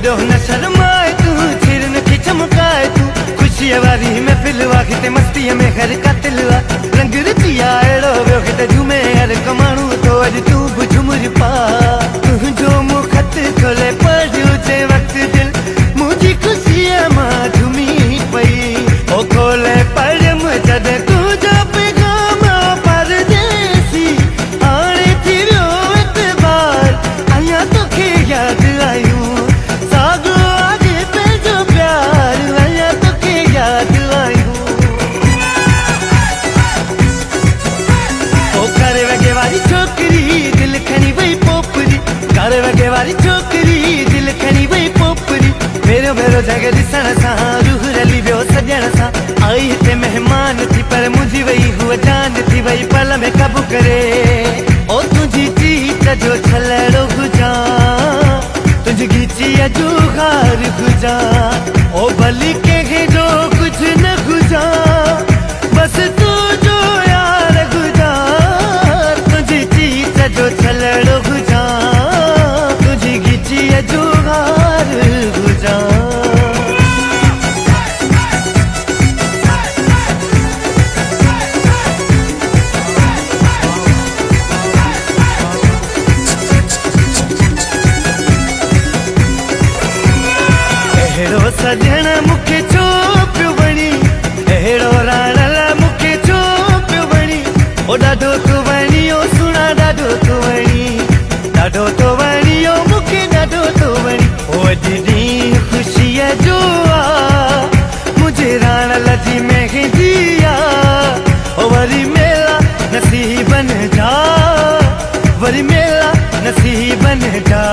हेॾो न शर्माए तूं, छिरन खे चमकाए तूं, खुशीअ वारी महफ़िल वा किथे मस्तीअ में हर कातिल वा, रंग रचिया अहिड़ो वियो किथे झूमे हर हिकु माण्हू तो अॼु तूं बि झुमुर पा। तुंहिंजो मूं ख़त खोले पढ़ियो जंहिं वक़्तु दिल मुंहिंजी ख़ुशीअ मां झुमी पई, ओ खोले पढ़ियमि जॾहिं तुंहिंजो पैगाम परदेसी, हाणे थी वियो एतबार अञा तोखे यादि आयूं, साॻियो आहे पंहिंजो प्यार अञा तोखे यादि आयूं। ओ करे वॻे वारी छोकिरी दिलि खणी वई पोपरी, करे वॻे वारी छोकिरी दिलि खणी वई पोपरी, भेरो भेरो जॻह ॾिसण सां रूह रली वियो सॼण सां, आई हिते महिमान थी पर मुंहिंजी वई हूअ जान थी वई पल में कबू करे। ओ तुंहिंजी जीत जो छलड़ो हुजां, तुंहिंजी गीचीअ जो हार हुजां, ओ भली कंहिंखे जो कुझु न हुजां, बसि तुंहिंजो यार हुजां, तुंहिंजी जीत जो छलड़ो हुजां, तुंहिंजी गीचीअ जो हार हुजां। अहिड़ो सजण मूंखे छो पियो वणी, अहिड़ो राणल मूंखे छो पियो वणी, ओ ॾाढो तो वणी ओ सुणा ॾाढो तो वणी, ॾाढो तो वणी ओ मूंखे ॾाढो तो वणी, ओ अॼु ॾींहुं ख़ुशीअ जो आ मुंहिंजे राणल जी मेहंदी आ, ओ वरी मेला नसीबन जा, वरी मेला नसीबन जा,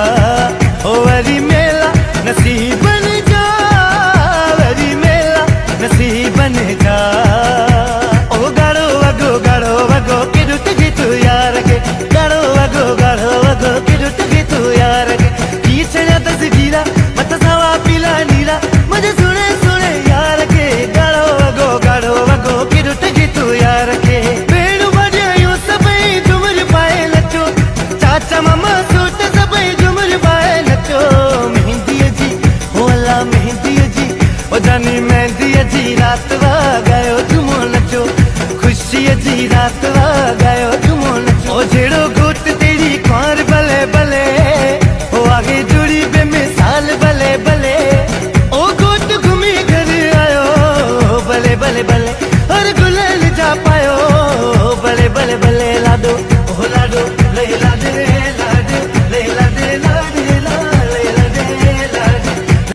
ओ वरी मेला नसीबन जा, वरी मेला नसीबन जा। ओ गाढ़ो वॻो केॾो टगे तूं यार खे, गाढ़ो वॻो केॾो टगे तूं यार खे, की छॾिया तस्वीरा मत सावा पीला नीरा मुंहिंजे सुहिणे सुहिणे यार खे, गाढ़ो वॻो केॾो टगे तूं यार खे, भेणूं भाॼायूं सभई झुमिर पाए नचो, चाचा मामा सूट सभई झुमिर पाए नचो, मेहंदीअ जी होला मेहंदीअ जी ओ जानी मेहंदीअ जी रात वा ॻायो झूमो नचो, ख़ुशीअ जी रात वा ॻायो